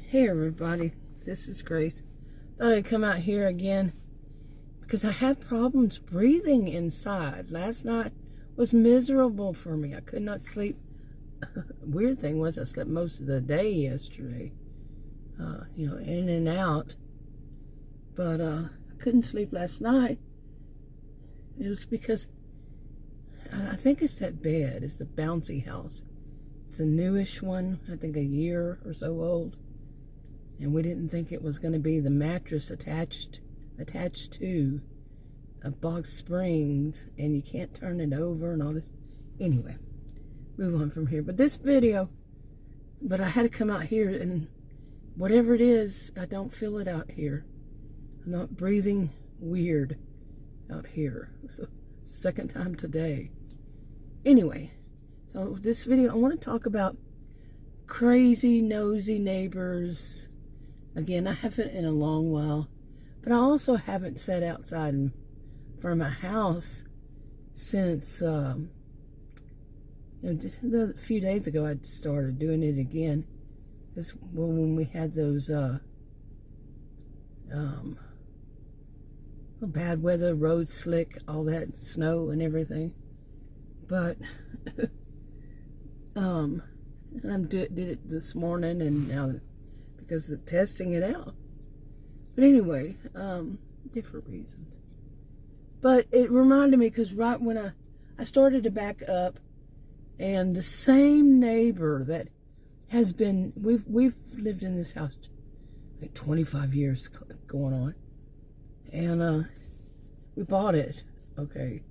Hey everybody, this is Grace. Thought I'd come out here again because I had problems breathing inside. Last night was miserable for me. I could not sleep. Weird thing was I slept most of the day yesterday, in and out. But I couldn't sleep last night. It was because I think it's that bed. It's the bouncy house. It's a newish one, I think a year or so old. And we didn't think it was going to be the mattress attached to a box springs, and you can't turn it over and all this. Anyway, move on from here. But this video, I had to come out here, and whatever it is, I don't feel it out here. I'm not breathing weird out here. So, second time today. Anyway, so this video, I want to talk about crazy, nosy neighbors. Again, I haven't in a long while, but I also haven't sat outside in front of my house since, just a few days ago I started doing it again. This when we had those bad weather, roads slick, all that snow and everything. But and I did it this morning, and now because of testing it out. But anyway, different reasons. But it reminded me, because right when I started to back up, and the same neighbor that has been, we've lived in this house like 25 years going on, and we bought it. Okay,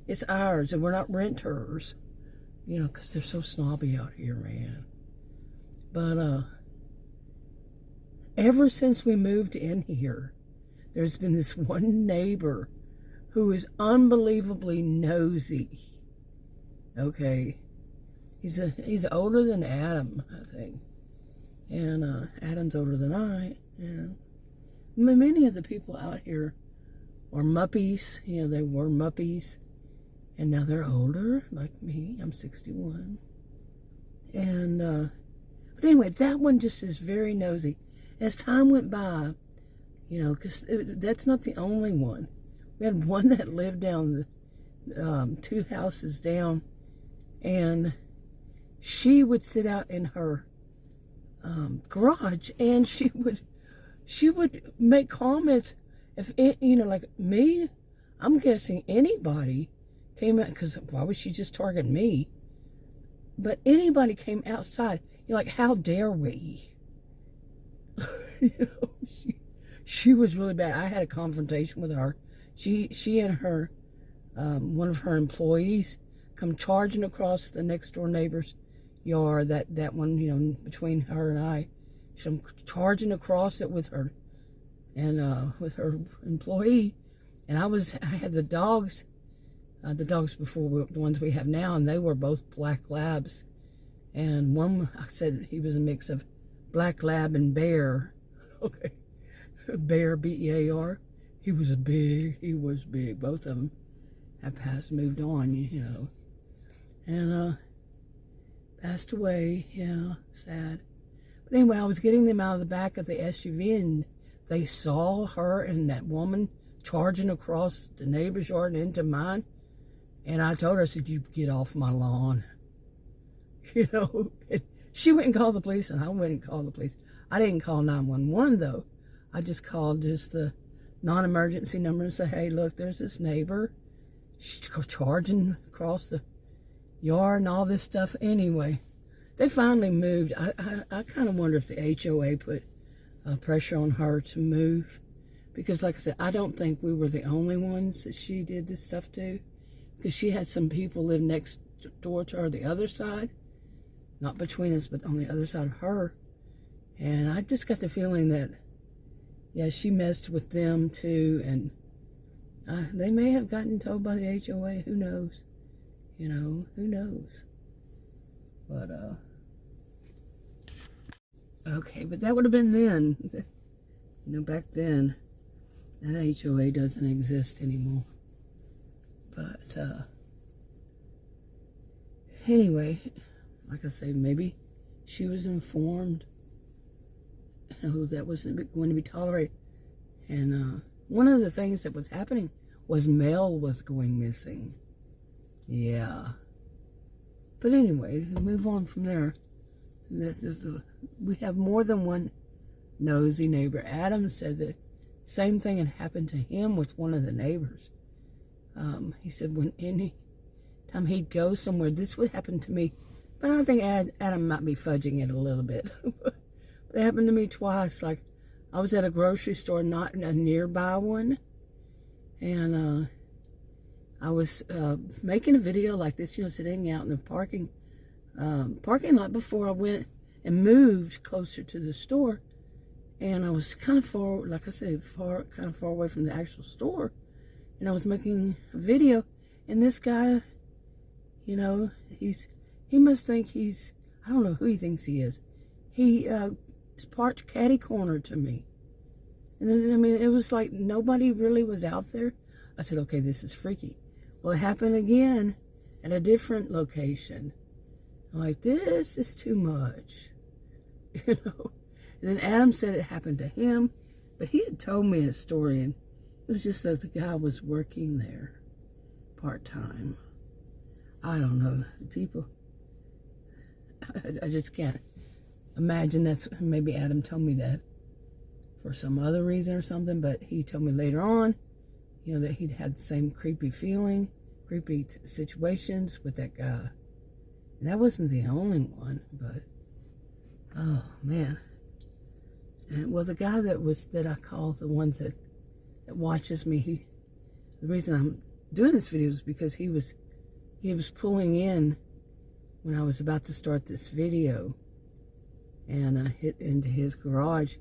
it's ours, and we're not renters, because they're so snobby out here, man. But ever since we moved in here, there's been this one neighbor who is unbelievably nosy. Okay, he's older than Adam, I think, and Adam's older than I. And many of the people out here are muppies. They were muppies, and now they're older, like me. I'm 61, and but anyway, that one just is very nosy. As time went by, because that's not the only one. We had one that lived down the 2 houses down, and she would sit out in her garage, and she would make comments. If it, like me, I'm guessing anybody came out, because why would she just target me? But anybody came outside, like, how dare we? She was really bad. I had a confrontation with her. She and her one of her employees come charging across the next door neighbor's yard. That one, between her and I. She come charging across it with her and with her employee. And I had the dogs before the ones we have now, and they were both black labs. And one, I said he was a mix of black lab and bear. Okay, bear, B-E-A-R. He was big. Both of them have moved on, and passed away. Yeah, sad. But anyway, I was getting them out of the back of the SUV, and they saw her and that woman charging across the neighbor's yard and into mine. And I told her, I said, "You get off my lawn." She went and called the police, and I went and called the police. I didn't call 911, though. I just called the non-emergency number and said, "Hey, look, there's this neighbor. She's charging across the yard and all this stuff." Anyway, they finally moved. I kind of wonder if the HOA put pressure on her to move. Because, like I said, I don't think we were the only ones that she did this stuff to. Because she had some people live next door to her, the other side. Not between us, but on the other side of her. And I just got the feeling that, yeah, she messed with them too. And they may have gotten told by the HOA. Who knows? Who knows? But, okay, but that would have been then. Back then, that HOA doesn't exist anymore. But, anyway, like I say, maybe she was informed that wasn't going to be tolerated. And one of the things that was happening was Mel was going missing. Yeah. But anyway, move on from there. We have more than one nosy neighbor. Adam said that same thing had happened to him with one of the neighbors. He said when any time he'd go somewhere, this would happen to me. But I think Adam might be fudging it a little bit. But it happened to me twice. Like, I was at a grocery store, not a nearby one, and I was making a video like this, sitting out in the parking lot before I went and moved closer to the store. And I was kind of far, like I said, kind of far away from the actual store. And I was making a video, and this guy, he must think I don't know who he thinks he is. He parked catty corner to me. And then, it was like nobody really was out there. I said, okay, this is freaky. Well, it happened again at a different location. I'm like, this is too much, And then Adam said it happened to him, but he had told me a story, and it was just that the guy was working there part-time. I don't know. The people, I just can't imagine that's, maybe Adam told me that for some other reason or something, but he told me later on, that he'd had the same creepy feeling, creepy situations with that guy. And that wasn't the only one, but, oh, man. And, well, the guy that I call the ones that watches me, the reason I'm doing this video is because he was pulling in when I was about to start this video, and I hit into his garage.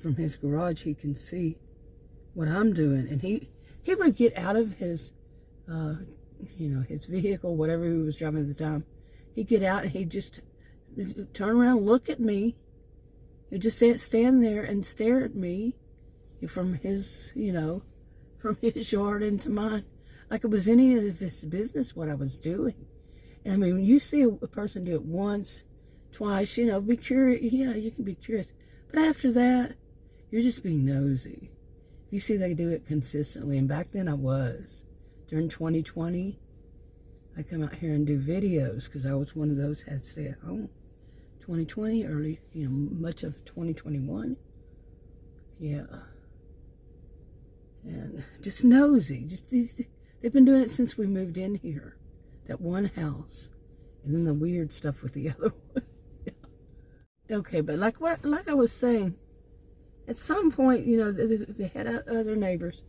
From his garage, he can see what I'm doing, and he would get out of his, his vehicle, whatever he was driving at the time. He'd get out and he'd just turn around, look at me. He'd just stand there and stare at me from his, from his yard into mine, like it was any of his business what I was doing. And when you see a person do it once, twice, be curious. Yeah, you can be curious. But after that, you're just being nosy. If you see they do it consistently, and back then I was. During 2020, I come out here and do videos because I was one of those had to stay at home. 2020, early, much of 2021. Yeah. And just nosy. They've been doing it since we moved in here. That one house. And then the weird stuff with the other one. Yeah. Okay, but like I was saying, at some point, they had other neighbors,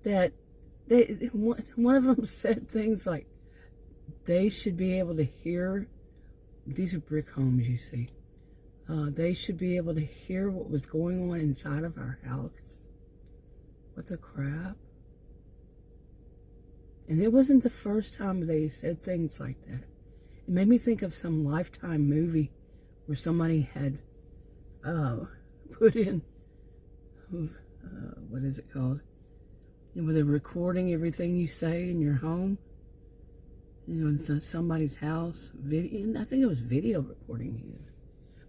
that one of them said things like they should be able to hear. These are brick homes, you see. They should be able to hear what was going on inside of our house. What the crap? And it wasn't the first time they said things like that. It made me think of some Lifetime movie where somebody had put in, what is it called? Where they're recording everything you say in your home. In somebody's house. I think it was video recording you.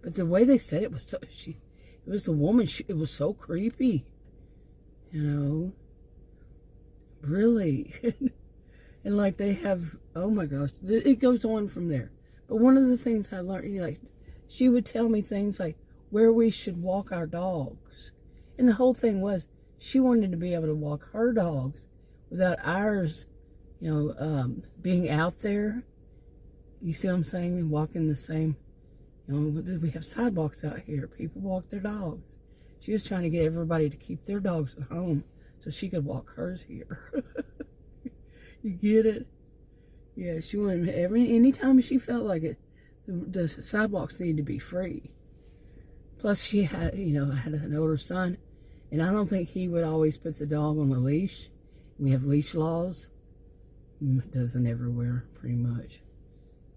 But the way they said it was it was the woman, it was so creepy. Really. And like they have, oh my gosh, it goes on from there. But one of the things I learned, she would tell me things like where we should walk our dogs. And the whole thing was, she wanted to be able to walk her dogs without ours, being out there. You see what I'm saying? Walking the same, we have sidewalks out here. People walk their dogs. She was trying to get everybody to keep their dogs at home so she could walk hers here. You get it? Yeah, she wanted anytime she felt like it, the sidewalks needed to be free. Plus she had, had an older son, and I don't think he would always put the dog on a leash. We have leash laws. Doesn't everywhere, pretty much.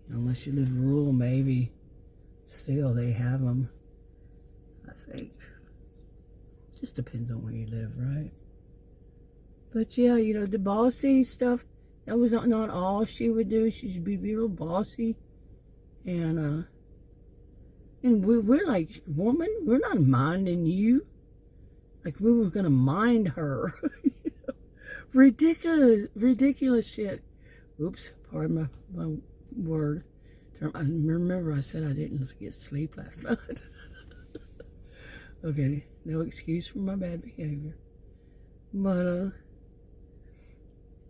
Unless you live rural, maybe. Still, they have them, I think. Just depends on where you live, right? But yeah, the bossy stuff, that was not all she would do. She should be real bossy. And, And we're like, woman, we're not minding you. Like we were going to mind her. Ridiculous shit. Oops, pardon my word. I remember I said I didn't get sleep last night. Okay, no excuse for my bad behavior. But,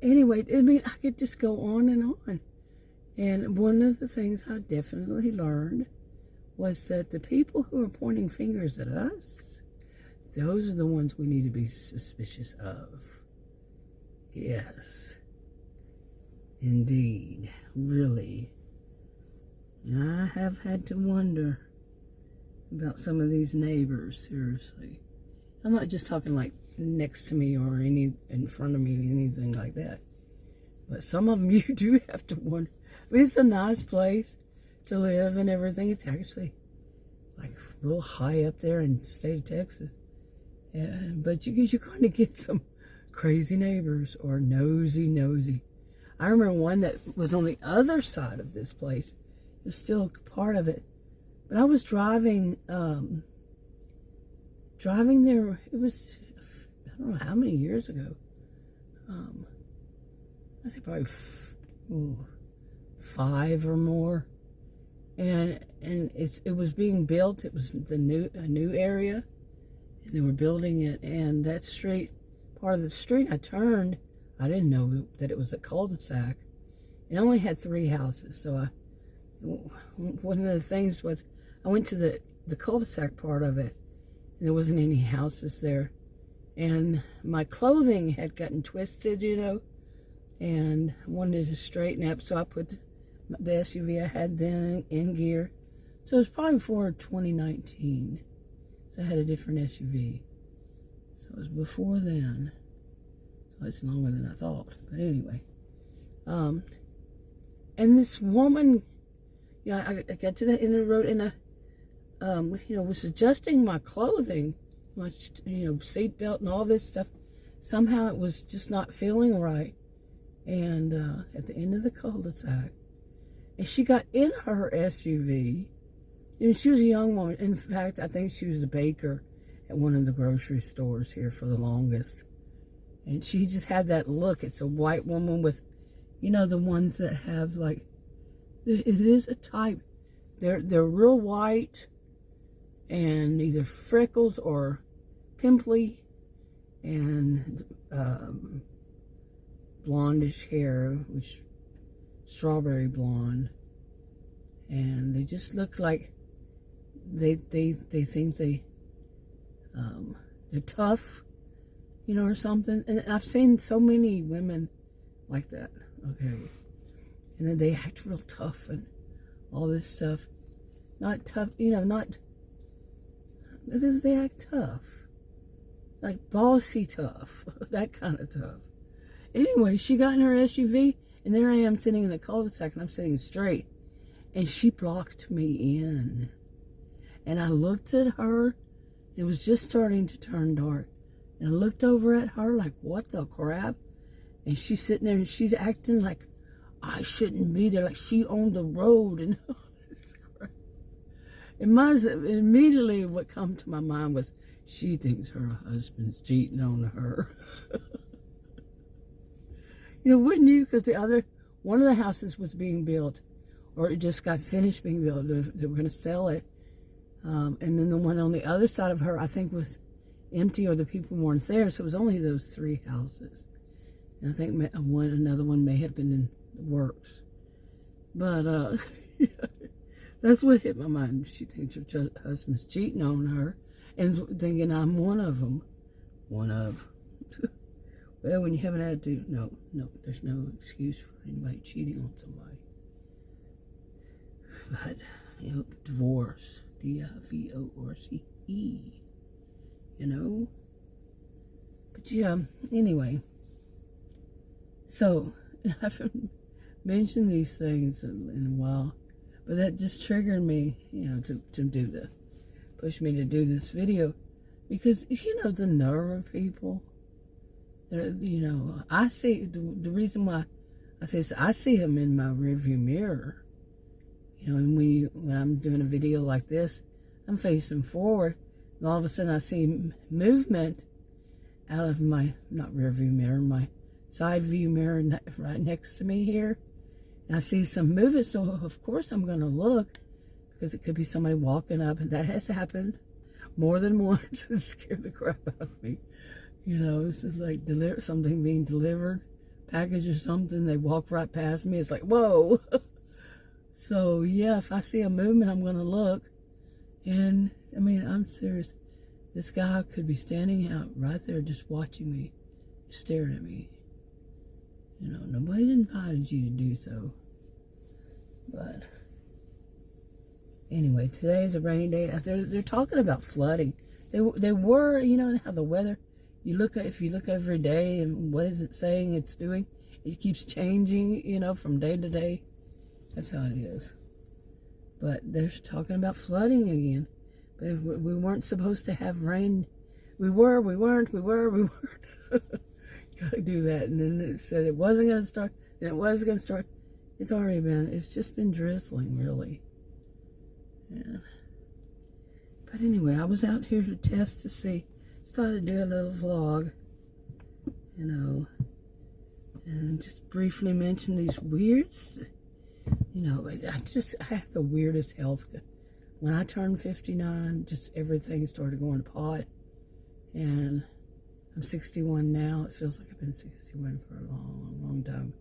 anyway, I mean, I could just go on and on. And one of the things I definitely learned was that the people who are pointing fingers at us, those are the ones we need to be suspicious of. Yes. Indeed. Really. I have had to wonder about some of these neighbors, seriously. I'm not just talking like next to me or in front of me, anything like that. But some of them you do have to wonder. I mean, it's a nice place to live and everything. It's actually like real high up there in the state of Texas. But you're going to get some crazy neighbors or nosy. I remember one that was on the other side of this place. It was still part of it. But I was driving there. It was, I don't know how many years ago. I think probably 5 or more. And it was being built. It was a new area, and they were building it. And that street, part of the street, I turned. I didn't know that it was a cul-de-sac. It only had 3 houses. So one of the things was I went to the cul-de-sac part of it, and there wasn't any houses there. And my clothing had gotten twisted, and I wanted to straighten up. So I put the SUV I had then in gear. So it was probably before 2019. So I had a different SUV. So it was before then. So it's longer than I thought. But anyway. And this woman, I got to the end of the road, and I was adjusting my clothing, my, seatbelt and all this stuff. Somehow it was just not feeling right. And at the end of the cul-de-sac, and she got in her SUV, and she was a young woman. In fact, I think she was a baker at one of the grocery stores here for the longest. And she just had that look. It's a white woman with, the ones that have like, it is a type. They're real white and either freckles or pimply and blondish hair, which strawberry blonde, and they just look like they think they're tough, or something. And I've seen so many women like that. Okay, and then they act real tough and all this stuff. Not tough, not. They act tough, like bossy tough, that kind of tough. Anyway, she got in her SUV, and there I am sitting in the cul-de-sac, and I'm sitting straight, and she blocked me in. And I looked at her. It was just starting to turn dark, and I looked over at her like, what the crap? And she's sitting there, and she's acting like I shouldn't be there, like she owned the road, and all this crap. And immediately what come to my mind was, she thinks her husband's cheating on her. Wouldn't you? Because one of the houses was being built, or it just got finished being built. They were going to sell it. And then the one on the other side of her, I think, was empty, or the people weren't there. So it was only those 3 houses. And I think another one may have been in the works. But that's what hit my mind. She thinks her husband's cheating on her, and thinking I'm one of them. One of. Well, when you have an attitude, no, there's no excuse for anybody cheating on somebody. But, divorce, D-I-V-O-R-C-E, But yeah, anyway. So, I haven't mentioned these things in a while, but that just triggered me, to push me to do this video, because, the nerve of people. I see the reason why I say this, I see him in my rearview mirror. You know, and when I'm doing a video like this, I'm facing forward, and all of a sudden I see movement out of my, not rear view mirror, my side view mirror right next to me here. And I see some movement, so of course I'm going to look, because it could be somebody walking up, and that has happened more than once. It scared the crap out of me. You know, it's just like something being delivered, package or something, they walk right past me. It's like, whoa. So yeah, if I see a movement, I'm going to look. And I mean, I'm serious. This guy could be standing out right there just watching me, staring at me. You know, nobody invited you to do so. But anyway, today's a rainy day. They're talking about flooding. They were, you know, how the weather, if you look every day, and what is it saying it's doing? It keeps changing, you know, from day to day. That's how it is. But they're talking about flooding again. But we weren't supposed to have rain. We weren't. Gotta do that. And then it said it wasn't going to start. Then it was going to start. It's already been. It's just been drizzling, really. Yeah. But anyway, I was out here to test to see. Just thought I'd do a little vlog. You know. And just briefly mention these weirds. You know, I have the weirdest health. When I turned 59, just everything started going to pot. And I'm 61 now. It feels like I've been 61 for a long, long time.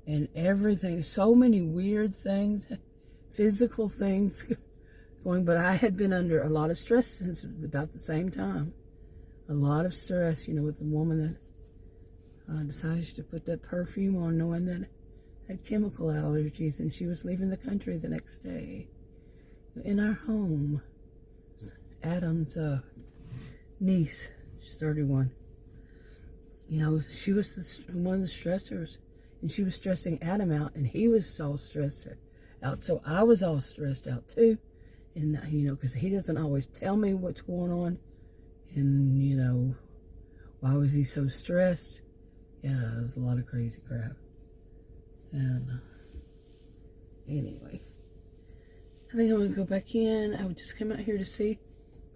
And everything, so many weird things, physical things going. But I had been under a lot of stress since about the same time. A lot of stress, you know, with the woman that decided to put that perfume on, knowing that had chemical allergies, and she was leaving the country the next day. In our home, Adam's niece, she's 31. You know, she was one of the stressors, and she was stressing Adam out, and he was all stressed out. So I was all stressed out too, and you know, because he doesn't always tell me what's going on, and you know, why was he so stressed? Yeah, there's a lot of crazy crap. And anyway, I think I'm going to go back in. I would just come out here to see.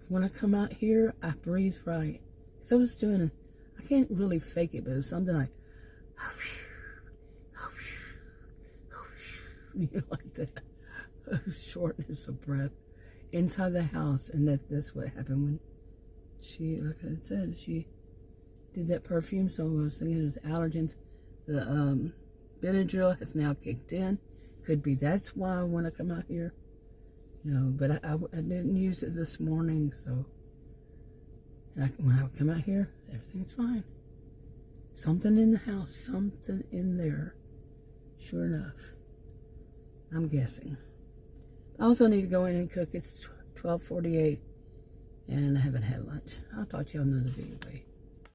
When I come out here, I breathe right. So I was doing I can't really fake it, but it was something like, you know, like that. Shortness of breath inside the house. And that's what happened when she, like I said, she did that perfume. So I was thinking it was allergens. The Benadryl has now kicked in. Could be that's why I want to come out here. You know, but I didn't use it this morning, so. And when I come out here, everything's fine. Something in the house, something in there. Sure enough. I'm guessing. I also need to go in and cook. It's 12:48, and I haven't had lunch. I'll talk to you on another video. Bye.